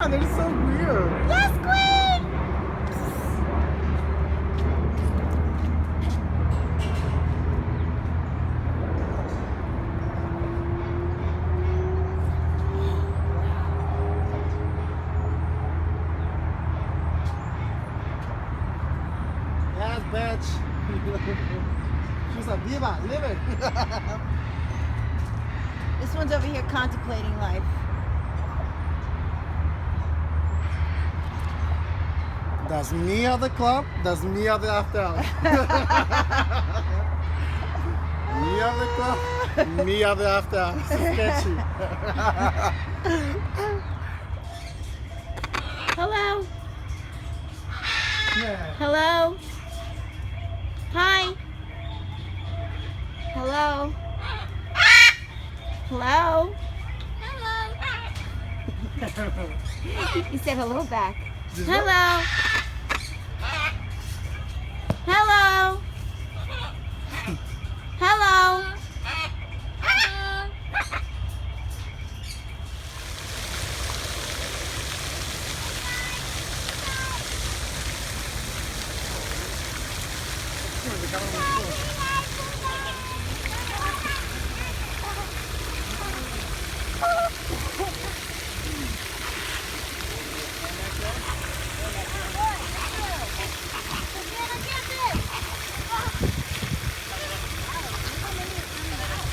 They're so weird. Yes, Queen! Yes, bitch. She's like, viva, live it. This one's over here contemplating life. That's me at the club. That's me at the after hours. Me at the club. Me at the after hours. Sketchy. Hello? Yeah. Hello? Hi? Hello? Hello? You said hello back. Hello? Hello? Hello?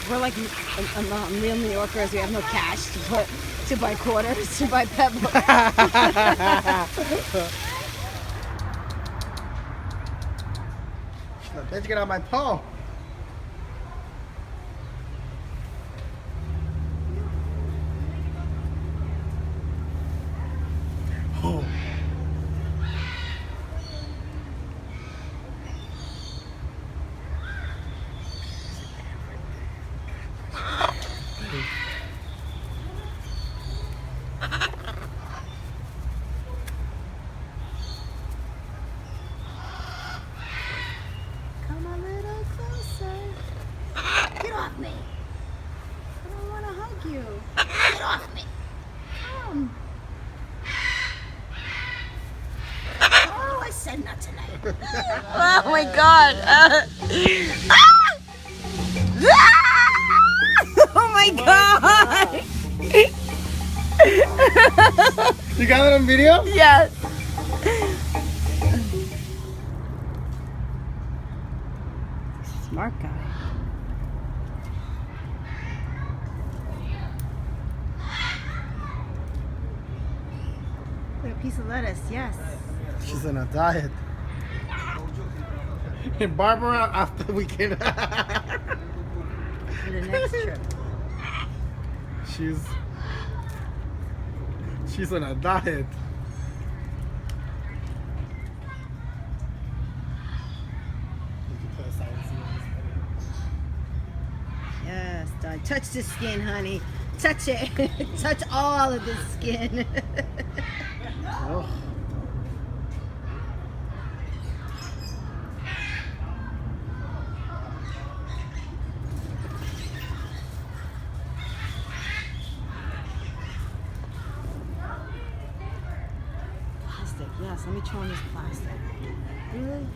We're like real New Yorkers. We have no cash to buy quarters, to buy pebbles. Bitch, get out my paw. Oh. Come a little closer. Get off me. I don't want to hug you. Get off me. Come. Oh, I said not tonight. Oh my God. Oh my God. You got it on video? Yes. Smart guy. Look, a piece of lettuce, yes. She's on a diet. And Barbara, after we came, For the next trip. she's on a diet. Yes, dog. Touch the skin, honey. Touch it. Touch all of the skin. Oh. Plastic, yes. Let me try on this plastic. Really?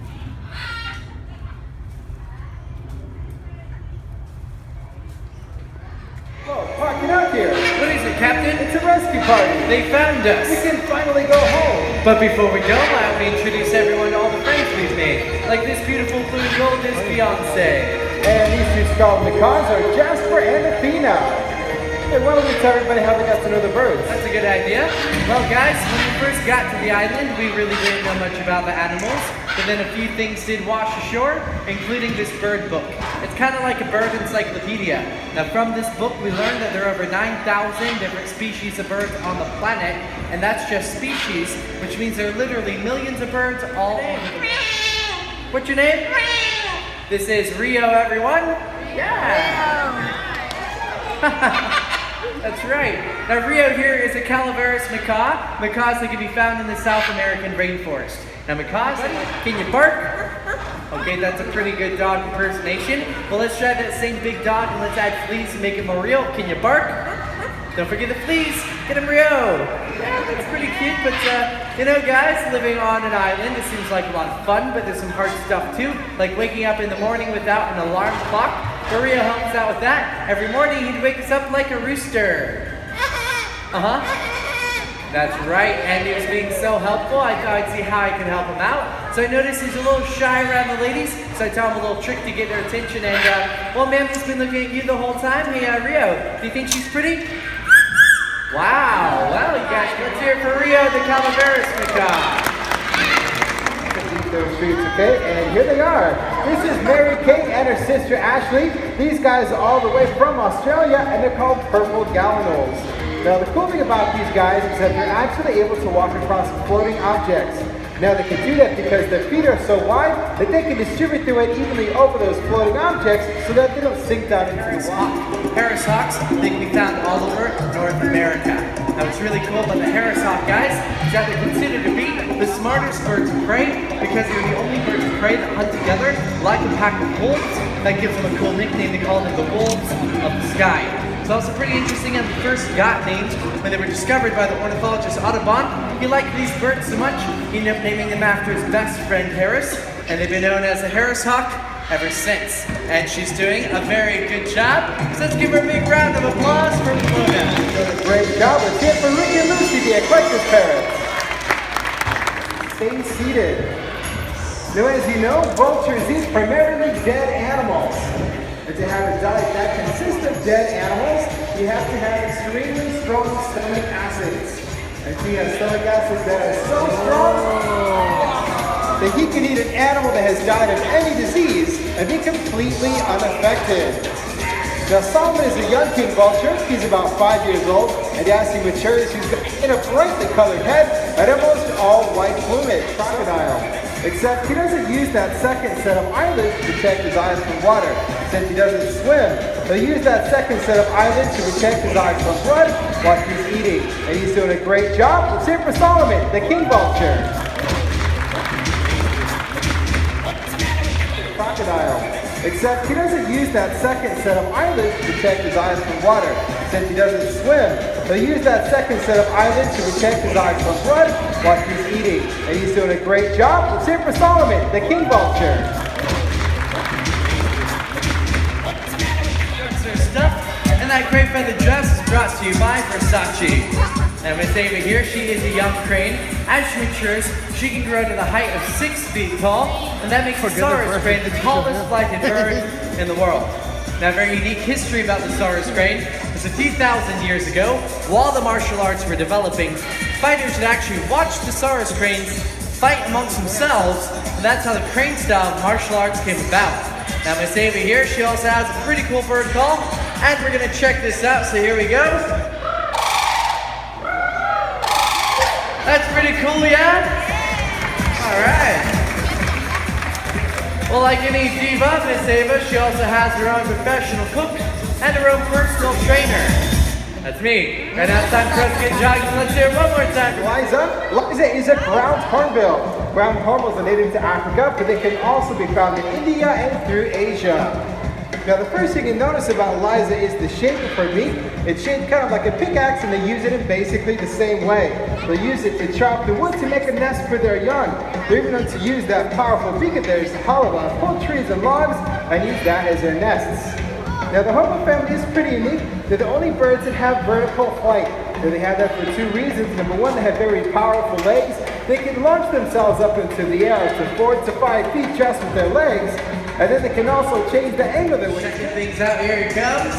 Whoa, parking out here. What is it, Captain? It's a rescue party. They found We us. can finally go home. But before we go, allow me to introduce everyone to all the friends we've made. Like this beautiful blue and gold is Beyonce. And these two scarlet macaws are Jasper and Athena. Hey, why don't we tell everybody how they got to know the birds? That's a good idea. Well, guys, when we first got to the island, we really didn't know much about the animals. But then a few things did wash ashore, including this bird book. It's kind of like a bird encyclopedia. Now, from this book, we learned that there are over 9,000 different species of birds on the planet. And that's just species, which means there are literally millions of birds all over the world. What's your name? This is Rio, everyone. Yeah. That's right. Now Rio here is a Calaveras macaw. Macaws that can be found in the South American rainforest. Now macaws, can you bark? Okay, that's a pretty good dog impersonation. Well, let's try that same big dog and let's add fleas to make it more real. Can you bark? Don't forget the fleas. Get him, Rio. Yeah, that's pretty cute, but you know, guys, living on an island, it seems like a lot of fun, but there's some hard stuff too, like waking up in the morning without an alarm clock. But Rio helps out with that. Every morning, he'd wake us up like a rooster. Uh-huh. That's right, Andy was being so helpful, I thought I'd see how I could help him out. So I noticed he's a little shy around the ladies, so I taught him a little trick to get their attention, and, well, Mammoth's been looking at you the whole time. Hey, Rio, do you think she's pretty? Wow, well, you guys, let's hear it for Rio the Calaveras macaque. Those streets, okay? And here they are. This is Mary Kate and her sister Ashley. These guys are all the way from Australia, and they're called purple Gallinals. Now, the cool thing about these guys is that they're actually able to walk across floating objects. Now, they can do that because their feet are so wide that they can distribute their weight evenly over those floating objects so that they don't sink down into the water. Harris hawks, they can be found all over North America. Now, what's really cool about the Harris hawk, guys, is that they're considered to be the smartest birds of prey because they're the only birds of prey that hunt together like a pack of wolves. That gives them a cool nickname. They call them the wolves of the sky. It's also pretty interesting how they first got named when they were discovered by the ornithologist Audubon. He liked these birds so much, he ended up naming them after his best friend Harris, and they've been known as the Harris hawk ever since. And she's doing a very good job, so let's give her a big round of applause for Luna. Great job. Let's hear it for Ricky and Lucy, the Eclectus parrots. Stay seated. Now, as you know, vultures eat primarily dead animals. And to have a diet that consists of dead animals, you have to have extremely strong stomach acids. And so you have stomach acids that are so strong that he can eat an animal that has died of any disease and be completely unaffected. Now, Solomon is a young king vulture. He's about 5 years old, and as he matures, he's in a brightly colored head and almost all white plumage, crocodile. Except he doesn't use that second set of eyelids to protect his eyes from water. Since he doesn't swim, he'll use that second set of eyelids to protect his eyes from blood while he's eating. And he's doing a great job. Let's hear it for Solomon, the king vulture. Crocodile. Except he doesn't use that second set of eyelids to protect his eyes from water. Since he doesn't swim, he'll use that second set of eyelids to protect his eyes from blood while he's eating. And he's doing a great job. Let's hear it for Solomon, the king vulture. Stuff, and that great feather dress is brought to you by Versace. Now Miss Ava here, she is a young crane. As she matures, she can grow to the height of 6 feet tall, and that makes the Saurus crane the tallest flighted bird in the world. Now, a very unique history about the Saurus crane is a few thousand years ago, while the martial arts were developing, fighters would actually watch the Saurus cranes fight amongst themselves, and that's how the crane style of martial arts came about. Now, Miss Ava here, she also has a pretty cool bird call, and we're gonna check this out, so here we go. That's pretty cool, yeah? All right. Well, like any diva, Miss Ava, she also has her own professional cook and her own personal trainer. That's me. And now it's time for us to get jogging. Let's hear it one more time. Liza is a ground hornbill. Ground hornbills are native to Africa, but they can also be found in India and through Asia. Now, the first thing you notice about Liza is the shape of her beak. It's shaped kind of like a pickaxe, and they use it in basically the same way. They use it to chop the wood to make a nest for their young. They're even known to use that powerful beak of theirs to hollow out whole trees and logs and use that as their nests. Now, the hornbill family is pretty unique. They're the only birds that have vertical flight. Now, they have that for 2 reasons. Number one, they have very powerful legs. They can launch themselves up into the air to 4 to 5 feet just with their legs. And then they can also change the angle of their wings. Checking things out, here it comes.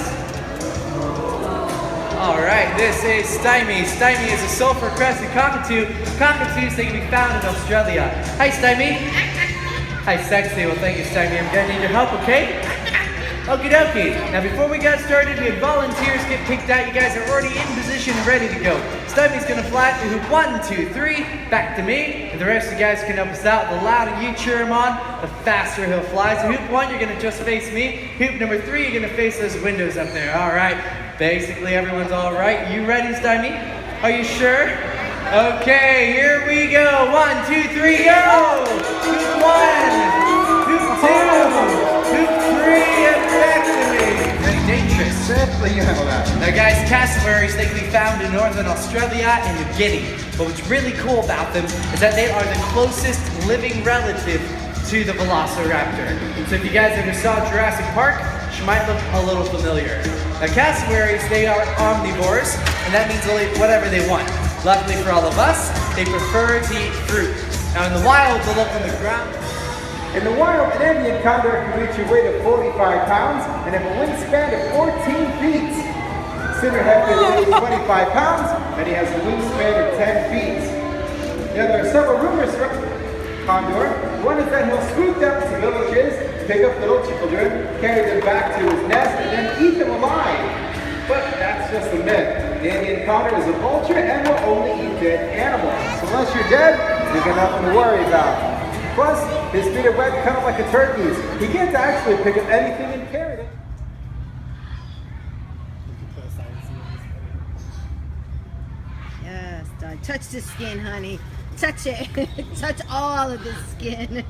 All right, this is Stymie. Stymie is a sulfur-crested cockatoo. Cockatoos, they can be found in Australia. Hi, Stymie. Hi, sexy. Well, thank you, Stymie. I'm gonna need your help, okay? Okie dokie. Now, before we got started, we had volunteers get picked out. You guys are already in position and ready to go. Stymie's gonna fly through hoop 1, 2, 3, back to me, and the rest of you guys can help us out. The louder you cheer him on, the faster he'll fly. So hoop 1, you're gonna just face me. Hoop number 3, you're gonna face those windows up there. All right. Basically, everyone's all right. You ready, Stymie? Are you sure? Okay, here we go. 1, 2, 3, go! Hoop 1, hoop 2, hoop 3, and back to me. dangerous. Simply, you handle that. Now guys, cassowaries, they can be found in northern Australia and New Guinea. But what's really cool about them is that they are the closest living relative to the Velociraptor. So if you guys ever saw Jurassic Park, she might look a little familiar. Now cassowaries, they are omnivores, and that means they'll eat whatever they want. Luckily for all of us, they prefer to eat fruit. Now in the wild, they'll look on the ground. In the wild, an Andean condor can reach a weight of 45 pounds and have a wingspan of 14 feet. Cinderhead weighs 25 pounds and he has a wingspan of 10 feet. Now there are several rumors from condor. One is that he'll swoop down to villages, pick up little children, carry them back to his nest, and then eat them alive. But that's just a myth. The Andean condor is a vulture and will only eat dead animals. So unless you're dead, you got nothing to worry about. Plus, his feet are webbed kind of like a turkey's. He can't actually pick up anything and carry it. Yes, Doug. Touch the skin, honey. Touch it. Touch all of the skin.